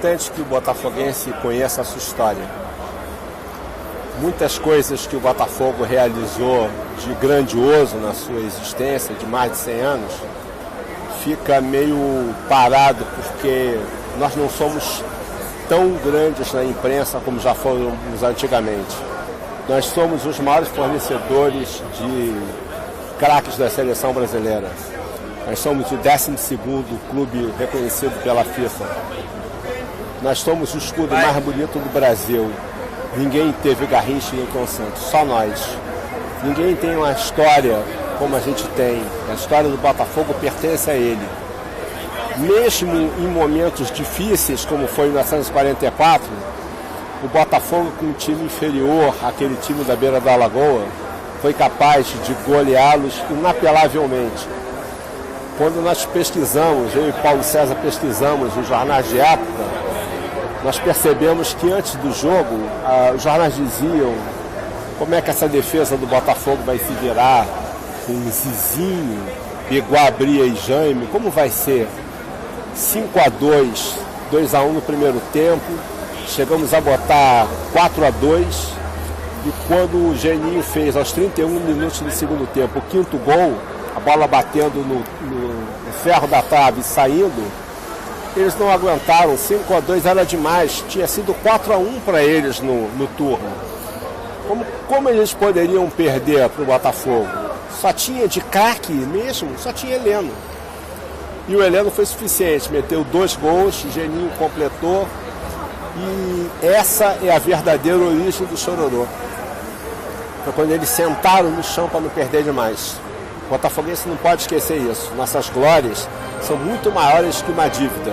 importante que o botafoguense conheça a sua história. Muitas coisas que o Botafogo realizou de grandioso na sua existência, de mais de 100 anos, fica meio parado porque nós não somos tão grandes na imprensa como já fomos antigamente. Nós somos os maiores fornecedores de craques da seleção brasileira. Nós somos o 12º clube reconhecido pela FIFA. Nós somos o escudo mais bonito do Brasil. Ninguém teve Garrincha e Newton Santos, só nós. Ninguém tem uma história como a gente tem. A história do Botafogo pertence a ele. Mesmo em momentos difíceis, como foi em 1944, o Botafogo, com um time inferior àquele time da beira da Lagoa, foi capaz de goleá-los inapelavelmente. Quando nós pesquisamos, eu e Paulo César pesquisamos os jornais de época, nós percebemos que antes do jogo, os jornais diziam como é que essa defesa do Botafogo vai se virar com Zizinho, Biguá, Bria e Jaime, como vai ser? 5-2, 2-1 no primeiro tempo, chegamos a botar 4-2 e quando o Geninho fez aos 31 minutos do segundo tempo o quinto gol, a bola batendo no ferro da trave e saindo, eles não aguentaram. 5-2 era demais, tinha sido 4-1 para eles no turno. Como eles poderiam perder para o Botafogo? Só tinha de craque mesmo, só tinha Heleno. E o Heleno foi suficiente, meteu 2 gols, Geninho completou. E essa é a verdadeira origem do chororô. Foi quando eles sentaram no chão para não perder demais. O botafoguense não pode esquecer isso. Nossas glórias são muito maiores que uma dívida.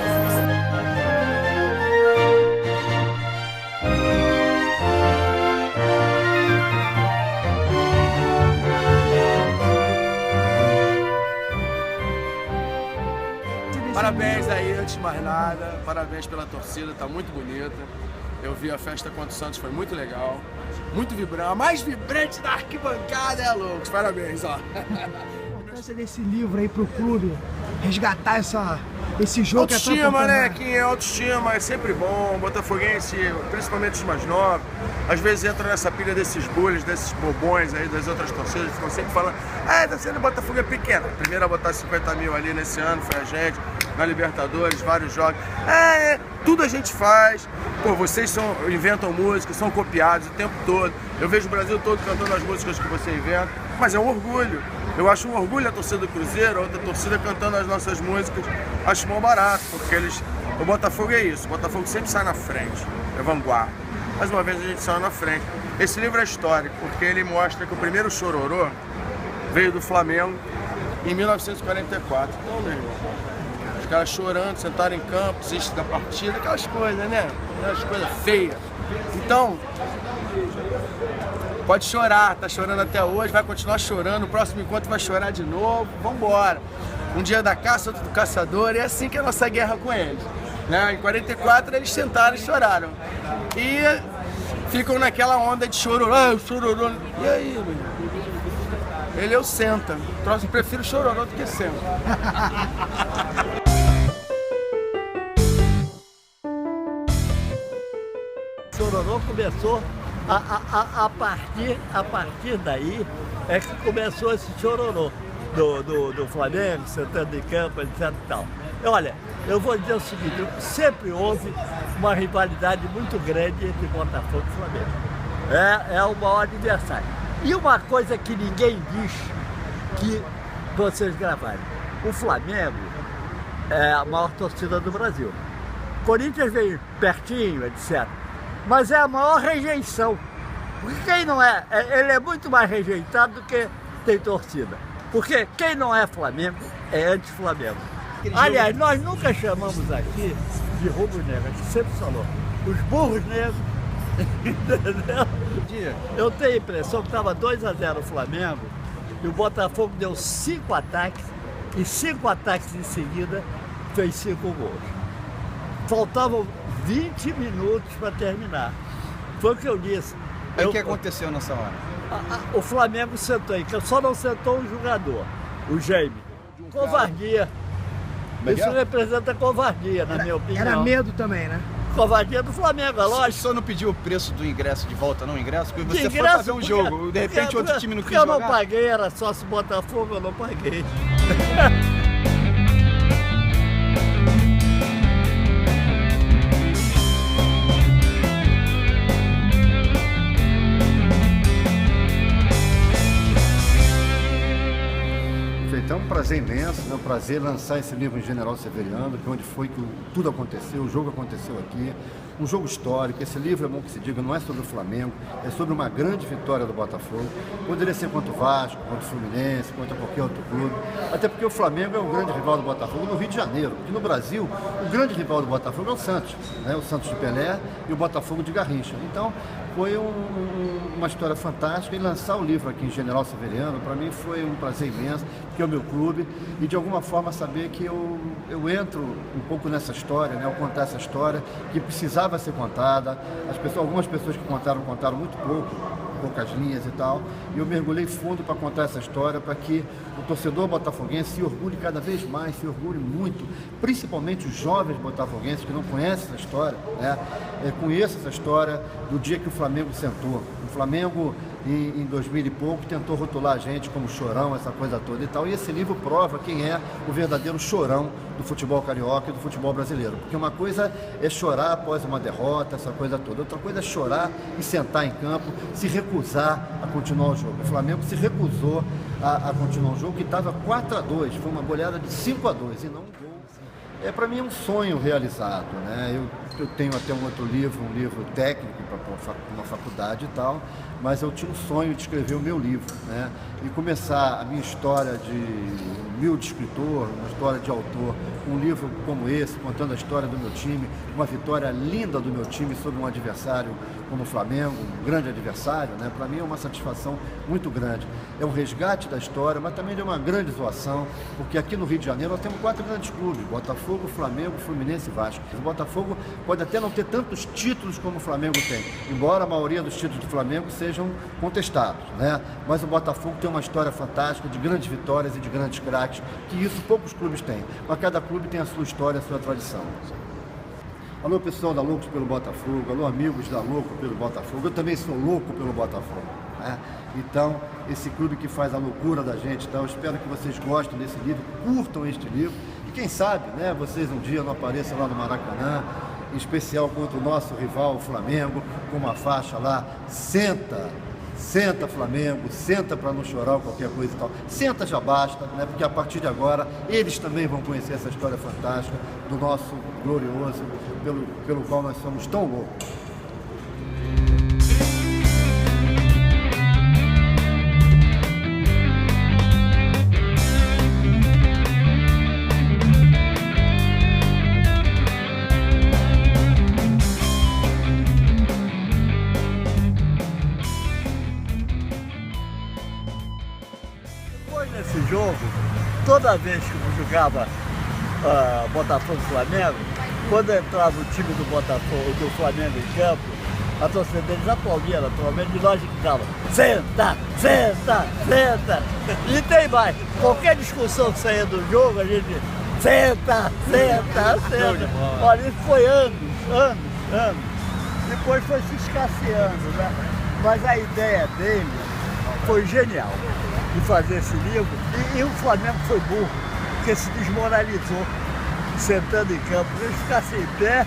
Parabéns aí, antes de mais nada, parabéns pela torcida, tá muito bonita. Eu vi a festa contra o Santos, foi muito legal, muito vibrante, a mais vibrante da arquibancada, Lucas, parabéns, ó. A importância desse livro aí pro clube, resgatar esse jogo autoestima, que é tão né? Quem é autoestima é sempre bom, botafoguense, principalmente os mais novos, às vezes entra nessa pilha desses bullies, desses bobões aí das outras torcidas, ficam sempre falando, tá sendo Botafogo é pequeno. A primeira a botar 50 mil ali nesse ano foi a gente, na Libertadores, vários jogos. Tudo a gente faz. Pô, vocês inventam músicas, são copiados o tempo todo. Eu vejo o Brasil todo cantando as músicas que você inventa, mas é um orgulho. Eu acho um orgulho a torcida do Cruzeiro, a outra torcida cantando as nossas músicas. Acho bom barato, porque o Botafogo é isso. O Botafogo sempre sai na frente, é vanguarda. Mais uma vez a gente sai na frente. Esse livro é histórico, porque ele mostra que o primeiro chororô veio do Flamengo em 1944. Então, meu irmão, os caras chorando, sentaram em campo, desistem da partida, aquelas coisas, né? Aquelas coisas feias. Então, pode chorar, tá chorando até hoje, vai continuar chorando, no próximo encontro vai chorar de novo, vambora. Um dia da caça, outro do caçador, e é assim que é a nossa guerra com eles. Né? Em 44 eles sentaram e choraram. E ficam naquela onda de chororô, chororô. E aí, meu irmão? Ele é o senta. Eu prefiro chororô do que senta. Chororô começou a partir daí é que começou esse chororô do Flamengo, sentando em campo, etc e tal. Olha, eu vou dizer o seguinte, sempre houve uma rivalidade muito grande entre Botafogo e Flamengo. É o maior adversário. E uma coisa que ninguém diz, que vocês gravaram, o Flamengo é a maior torcida do Brasil. Corinthians veio pertinho, etc. Mas é a maior rejeição. Porque quem não é, ele é muito mais rejeitado do que tem torcida. Porque quem não é Flamengo é anti-Flamengo. Aliás, nós nunca chamamos aqui de rubro-negro, a gente sempre falou, os burros negros, entendeu? Eu tenho a impressão que estava 2-0 o Flamengo e o Botafogo deu 5 ataques e 5 ataques em seguida fez 5 gols. Faltavam 20 minutos para terminar. Foi o que eu disse. E o que aconteceu nessa hora? O Flamengo sentou em campo, só não sentou um jogador, o Jaime. Covardia. Isso representa covardia, na minha opinião. Era medo também, né? covardia do Flamengo, é lógico. O senhor não pediu o preço do ingresso de volta, não? Ingresso? Porque você Ingresso, foi fazer um jogo, de repente outro time não quis jogar. Eu não paguei, era sócio Botafogo, eu não paguei. Então é um prazer imenso, é um prazer lançar esse livro em General Severiano, que é onde foi que tudo aconteceu, o jogo aconteceu aqui, um jogo histórico. Esse livro, é bom que se diga, não é sobre o Flamengo, é sobre uma grande vitória do Botafogo. Poderia ser contra o Vasco, contra o Fluminense, contra qualquer outro clube, até porque o Flamengo é um grande rival do Botafogo no Rio de Janeiro, porque no Brasil o grande rival do Botafogo é o Santos, né? O Santos de Pelé e o Botafogo de Garrincha. Então foi uma história fantástica, e lançar o livro aqui em General Severiano, para mim foi um prazer imenso, porque é o meu clube, e de alguma forma saber que eu entro um pouco nessa história, né, ao contar essa história, que precisava ser contada. Algumas pessoas que contaram muito poucas linhas e tal, e eu mergulhei fundo para contar essa história, para que o torcedor botafoguense se orgulhe cada vez mais, se orgulhe muito, principalmente os jovens botafoguenses que não conhecem essa história, né? Conheçam essa história do dia que o Flamengo sentou. O Flamengo, em 2000 e pouco, tentou rotular a gente como chorão, essa coisa toda e tal, e esse livro prova quem é o verdadeiro chorão do futebol carioca e do futebol brasileiro, porque uma coisa é chorar após uma derrota, essa coisa toda, outra coisa é chorar e sentar em campo, se recusar a continuar o jogo. O Flamengo se recusou a continuar o jogo, que estava 4-2, foi uma goleada de 5-2 e não um gol. Para mim é um sonho realizado, né? Eu tenho até um outro livro, um livro técnico para uma faculdade e tal, mas eu tinha um sonho de escrever o meu livro, né? E começar a minha história de humilde escritor, uma história de autor, um livro como esse, contando a história do meu time, uma vitória linda do meu time sobre um adversário como o Flamengo, um grande adversário, né? Para mim é uma satisfação muito grande. É um resgate da história, mas também é uma grande zoação, porque aqui no Rio de Janeiro nós temos 4 grandes clubes: Botafogo, Flamengo, Fluminense e Vasco. O Botafogo pode até não ter tantos títulos como o Flamengo tem, embora a maioria dos títulos do Flamengo sejam contestados, né? Mas o Botafogo tem uma história fantástica de grandes vitórias e de grandes craques, que isso poucos clubes têm, mas cada clube tem a sua história, a sua tradição. Alô, pessoal da Loucos pelo Botafogo, alô, amigos da Louco pelo Botafogo, eu também sou louco pelo Botafogo, né? Então, esse clube que faz a loucura da gente, então, eu espero que vocês gostem desse livro, curtam este livro, e quem sabe, né, vocês um dia não apareçam lá no Maracanã, em especial contra o nosso rival, o Flamengo, com uma faixa lá: senta Flamengo, senta para não chorar ou qualquer coisa e tal. Senta já basta, né? Porque a partir de agora eles também vão conhecer essa história fantástica do nosso glorioso, pelo qual nós somos tão loucos. Nesse jogo, toda vez que eu jogava Botafogo e Flamengo, quando entrava o time do Botafogo, do Flamengo em campo, a torcida deles aplaudia naturalmente, e nós gritávamos: senta, senta, senta. E tem mais, qualquer discussão que saía do jogo, a gente senta, senta, senta. Olha, isso foi anos. Depois foi se escasseando, né? Mas a ideia dele foi genial, de fazer esse livro, e o Flamengo foi burro, porque se desmoralizou, sentando em campo. Se ele ficasse em pé,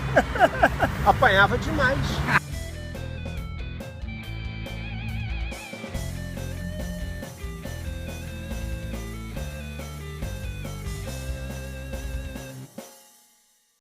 Apanhava demais.